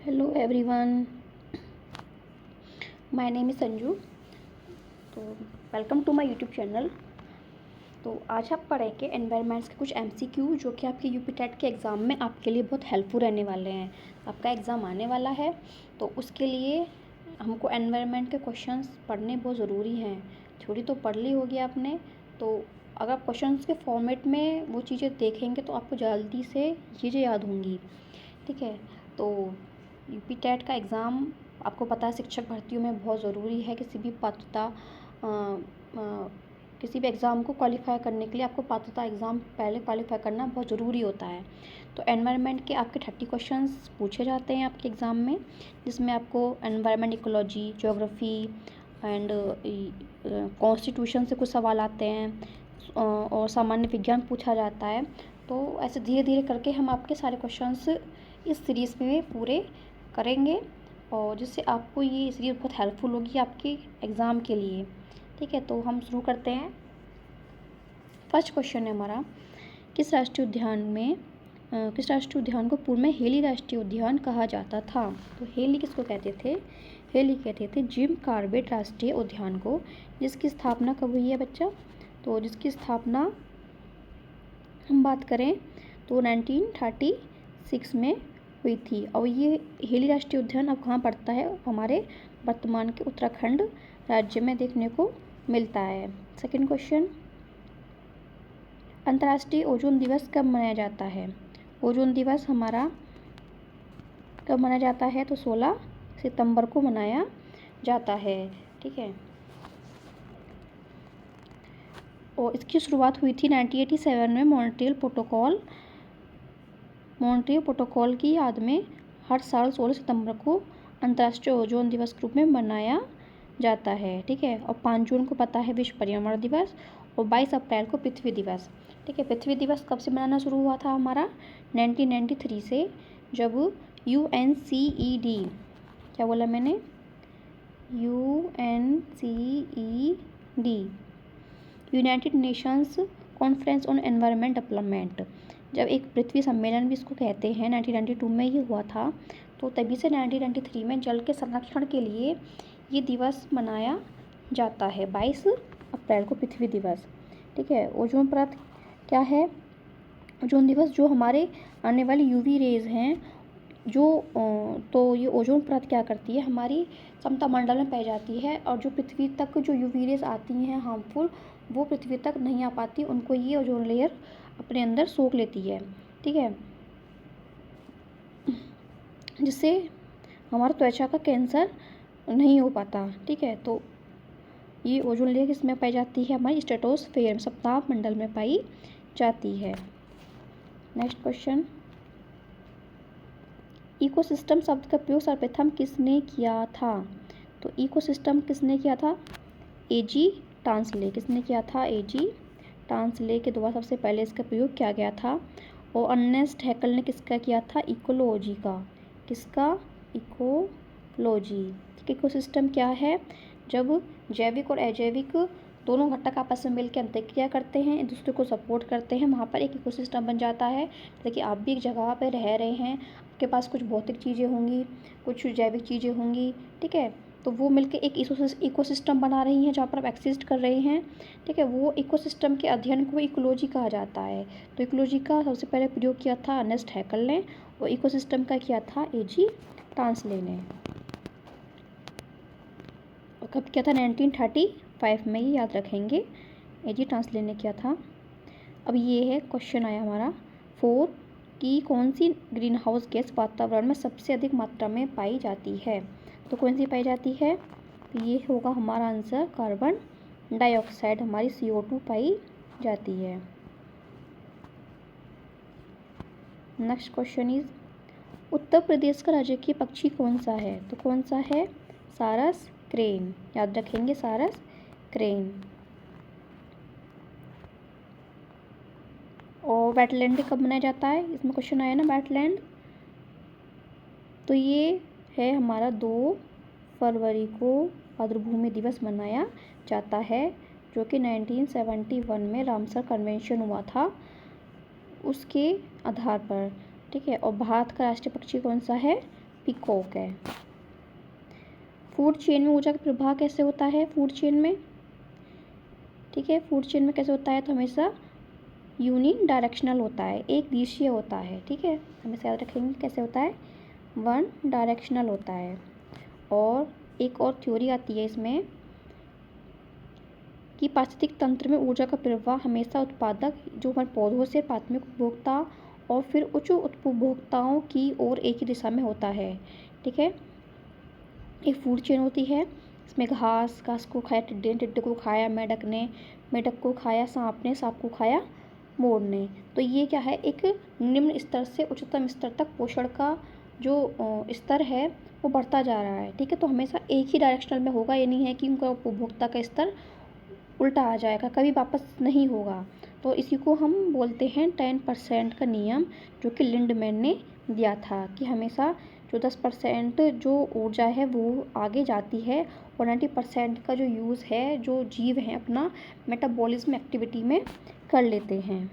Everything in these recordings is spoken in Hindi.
Hello everyone, my name is Sanju. तो welcome to my YouTube channel. तो आज आप पढ़ेंगे एनवायरनमेंट्स के कुछ एमसीक्यू जो कि आपके यूपी टेट के एग्ज़ाम में आपके लिए बहुत हेल्पफुल रहने वाले हैं। आपका एग्ज़ाम आने वाला है तो उसके लिए हमको एनवायरनमेंट के क्वेश्चंस पढ़ने बहुत ज़रूरी हैं। थोड़ी तो पढ़ ली होगी आपने, तो अगर आप क्वेश्चंस के फॉर्मेट में वो चीज़ें देखेंगे तो आपको जल्दी से चीज़ें याद होंगी। ठीक है, तो यूपी टेट का एग्ज़ाम आपको पता है शिक्षक भर्तियों में बहुत ज़रूरी है। किसी भी पात्रता किसी भी एग्ज़ाम को क्वालिफाई करने के लिए आपको पात्रता एग्ज़ाम पहले क्वालिफाई करना बहुत ज़रूरी होता है। तो एनवायरनमेंट के आपके 30 क्वेश्चंस पूछे जाते हैं आपके एग्ज़ाम में, जिसमें आपको environment, ecology, geography and constitution से कुछ सवाल आते हैं और सामान्य विज्ञान पूछा जाता है। तो ऐसे धीरे धीरे करके हम आपके सारे क्वेश्चंस इस सीरीज़ में पूरे करेंगे और जिससे आपको ये सीरीज़ बहुत हेल्पफुल होगी आपके एग्ज़ाम के लिए। ठीक है, तो हम शुरू करते हैं। फर्स्ट क्वेश्चन है हमारा, किस राष्ट्रीय उद्यान को पूर्व में हेली राष्ट्रीय उद्यान कहा जाता था? तो हेली किसको कहते थे? हेली कहते थे जिम कॉर्बेट राष्ट्रीय उद्यान को, जिसकी स्थापना कब हुई है बच्चा? तो जिसकी स्थापना हम बात करें तो 1936 में हुई थी। और ये हेली राष्ट्रीय उद्यान अब कहाँ पड़ता है? हमारे वर्तमान के उत्तराखंड राज्य में देखने को मिलता है। सेकंड क्वेश्चन, अंतर्राष्ट्रीय ओजोन दिवस कब मनाया जाता है? ओजोन दिवस हमारा कब मनाया जाता है? तो 16 सितंबर को मनाया जाता है। ठीक है, और इसकी शुरुआत हुई थी 1987 में मॉन्ट्रियल प्रोटोकॉल की याद में हर साल 16 सितंबर को अंतर्राष्ट्रीय ओजोन दिवस के रूप में मनाया जाता है। ठीक है, और 5 जून को पता है विश्व पर्यावरण दिवस और 22 अप्रैल को पृथ्वी दिवस। ठीक है, पृथ्वी दिवस कब से मनाना शुरू हुआ था हमारा? 1993 से, जब UNCED, क्या बोला मैंने? UNCED, United Nations conference on environment development, जब एक पृथ्वी सम्मेलन भी इसको कहते हैं, 1992 में ये हुआ था। तो तभी से 1993 में जल के संरक्षण के लिए ये दिवस मनाया जाता है, 22 अप्रैल को पृथ्वी दिवस। ठीक है, ओजोन परत क्या है? ओजोन दिवस जो हमारे आने वाली यूवी रेज हैं तो ये ओजोन परत क्या करती है? हमारी समता मंडल में पाई जाती है और जो पृथ्वी तक जो यूवी रेज आती हैं हार्मफुल, वो पृथ्वी तक नहीं आ पाती, उनको ये ओजोन लेयर अपने अंदर सोख लेती है। ठीक है, जिससे हमारा त्वचा का कैंसर नहीं हो पाता। ठीक है, तो ये ओजोन लेयर किसमें पाई जाती है? हमारी स्ट्रेटोस्फेयर, सप्ताह मंडल में पाई जाती है। नेक्स्ट क्वेश्चन, इकोसिस्टम शब्द का प्रयोग सर्वप्रथम किसने किया था? तो इकोसिस्टम किसने किया था? एजी टांसले। किसने किया था? एजी टांसले के द्वारा सबसे पहले इसका प्रयोग किया गया था। और अर्नेस्ट हैकल ने किसका किया था? इकोलॉजी का। किसका? इकोलॉजी। इकोसिस्टम क्या है? जब जैविक और अजैविक दोनों घटक आपस में मिलकर अंतःक्रिया करते हैं, एक दूसरे को सपोर्ट करते हैं, वहाँ पर एक इकोसिस्टम बन जाता है। जैसे कि आप भी एक जगह पर रह रहे हैं, आपके पास कुछ भौतिक चीज़ें होंगी, कुछ जैविक चीज़ें होंगी। ठीक है, तो वो मिलके एक इकोसिस्टम बना रही हैं जहाँ पर आप एक्सिस्ट कर रहे हैं। ठीक है, वो इकोसिस्टम के अध्ययन को इकोलॉजी कहा जाता है। तो इकोलॉजी का सबसे पहले प्रयोग किया था अर्नेस्ट हैकल ने और इकोसिस्टम का किया था एजी टांसले ने। और कब किया था? 1935 में, ये याद रखेंगे, एजी टांसले ने किया था। अब ये है क्वेश्चन आया हमारा 4 कि कौन सी ग्रीन हाउस गैस वातावरण में सबसे अधिक मात्रा में पाई जाती है? तो कौन सी पाई जाती है? तो ये होगा हमारा आंसर, कार्बन डाइऑक्साइड, हमारी CO2 पाई जाती है। Next question is, Uttar Pradesh का राजकीय पक्षी कौन सा है? तो कौन सा है? सारस क्रेन। याद रखेंगे, सारस क्रेन। और वेटलैंड कब मनाया जाता है? इसमें क्वेश्चन आया ना, वेटलैंड। तो ये है हमारा 2 फरवरी को आर्द्रभूमि दिवस मनाया जाता है, जो कि 1971 में रामसर कन्वेंशन हुआ था उसके आधार पर। ठीक है, और भारत का राष्ट्रीय पक्षी कौन सा है? पीकॉक है। फूड चेन में ऊर्जा का प्रवाह कैसे होता है? फूड चेन में, ठीक है, फूड चेन में कैसे होता है? तो हमेशा यूनि डायरेक्शनल होता है, एक दिशीय होता है, ठीक है, हमेशा याद रखेंगे कैसे होता है, वन डायरेक्शनल होता है। और एक और थ्योरी आती है इसमें कि पारिस्थितिक तंत्र में ऊर्जा का प्रवाह हमेशा उत्पादक, जो हमारे पौधों से प्राथमिक उपभोक्ता और फिर उच्च उपभोक्ताओं की ओर एक ही दिशा में होता है, ठीक है। एक फूड चेन होती है, इसमें घास को खाया टिड्डे ने, टिड्डे को खाया मेढक ने, मेढक को खाया सांप ने, सांप को खाया मोर ने। तो ये क्या है, एक निम्न स्तर से उच्चतम स्तर तक पोषण का जो स्तर है वो बढ़ता जा रहा है, ठीक है। तो हमेशा एक ही डायरेक्शनल में होगा, ये नहीं है कि उनका उपभोक्ता का स्तर उल्टा आ जाएगा, कभी वापस नहीं होगा। तो इसी को हम बोलते हैं 10% का नियम, जो कि लिंडमैन ने दिया था कि हमेशा जो 10% जो ऊर्जा है वो आगे जाती है और 90% का जो यूज़ है, जो जीव हैं अपना मेटाबॉलिज्म एक्टिविटी में कर लेते हैं।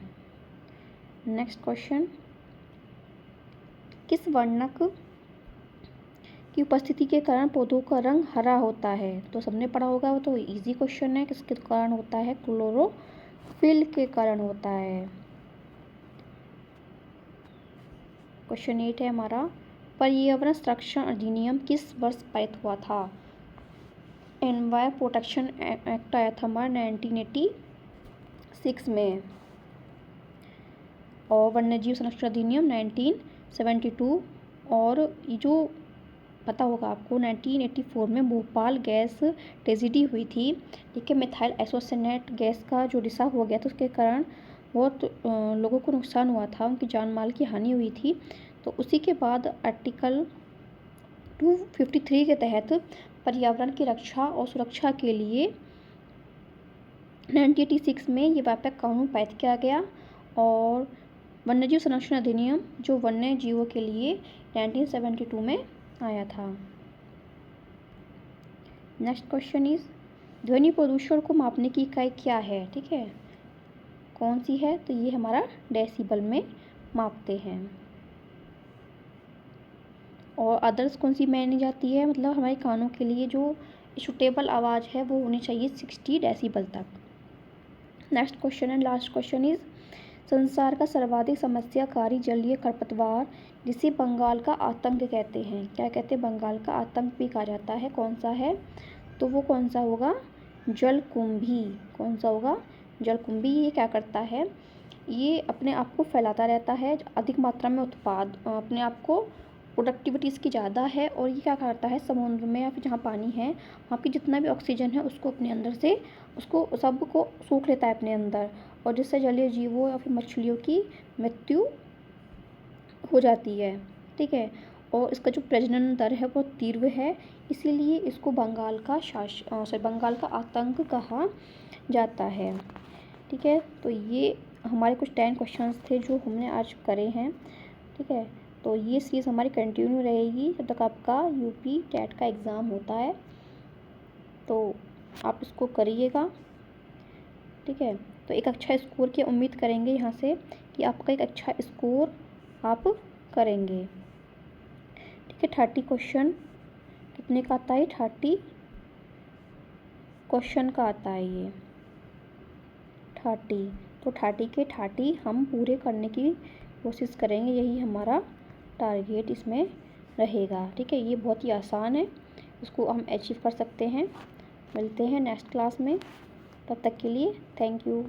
नेक्स्ट क्वेश्चन, किस वर्णक की उपस्थिति के कारण पौधों का रंग हरा होता है? तो सबने पढ़ा होगा, वो तो इजी क्वेश्चन है। किसके कारण होता है? क्लोरोफिल के कारण होता है। क्वेश्चन 8 है हमारा, पर्यावरण संरक्षण अधिनियम किस वर्ष पारित हुआ था? एनवायर प्रोटेक्शन एक्ट आया था हमारा 1986 में, और वन्यजीव संरक्षण अधिनियम 1972, और ये जो पता होगा आपको 1984 में भोपाल गैस ट्रेजेडी हुई थी, ठीक है, मिथाइल आइसोसिनेट गैस का जो रिसा हो गया था, उसके कारण बहुत लोगों को नुकसान हुआ था, उनकी जान माल की हानि हुई थी। तो उसी के बाद आर्टिकल 253 के तहत पर्यावरण की रक्षा और सुरक्षा के लिए 1986 में ये व्यापक कानून पारित किया गया, और वन्यजीव संरक्षण अधिनियम जो वन्य जीवों के लिए 1972 में आया था। नेक्स्ट क्वेश्चन इज, ध्वनि प्रदूषण को मापने की इकाई क्या है? ठीक है, कौन सी है? तो ये हमारा डेसिबल में मापते हैं। और अदर्स कौन सी मानी जाती है? मतलब हमारे कानों के लिए जो सूटेबल आवाज़ है वो होनी चाहिए 60 डेसिबल तक। Next question and last question is, संसार का सर्वाधिक समस्याकारी जलीय खरपतवार जिसे बंगाल का आतंक कहते हैं, क्या कहते हैं? बंगाल का आतंक भी कहा जाता है, कौन सा है? तो वो कौन सा होगा? जलकुंभी। कौन सा होगा? जलकुंभी। ये क्या करता है? ये अपने आप को फैलाता रहता है, अधिक मात्रा में उत्पाद, अपने आप को प्रोडक्टिविटी इसकी ज़्यादा है, और ये क्या करता है, समुद्र में या फिर जहाँ पानी है वहाँ की जितना भी ऑक्सीजन है उसको अपने अंदर से, उसको सबको सोख लेता है अपने अंदर, और जिससे जलीय जीवों या फिर मछलियों की मृत्यु हो जाती है, ठीक है। और इसका जो प्रजनन दर है वो तीव्र है, इसीलिए इसको बंगाल का आतंक कहा जाता है, ठीक है। तो ये हमारे कुछ 10 क्वेश्चंस थे जो हमने आज करे हैं, ठीक है। तो ये सीरीज़ हमारी कंटिन्यू रहेगी जब तक आपका यूपी टेट का एग्ज़ाम होता है, तो आप इसको करिएगा, ठीक है। तो एक अच्छा स्कोर की उम्मीद करेंगे यहाँ से कि आपका एक अच्छा स्कोर आप करेंगे, ठीक है। 30 क्वेश्चन कितने का आता है? 30 क्वेश्चन का आता है ये 30। तो 30 के 30 हम पूरे करने की कोशिश करेंगे, यही हमारा टारगेट इसमें रहेगा, ठीक है। ये बहुत ही आसान है, इसको हम अचीव कर सकते हैं। मिलते हैं नेक्स्ट क्लास में, तब तक के लिए थैंक यू।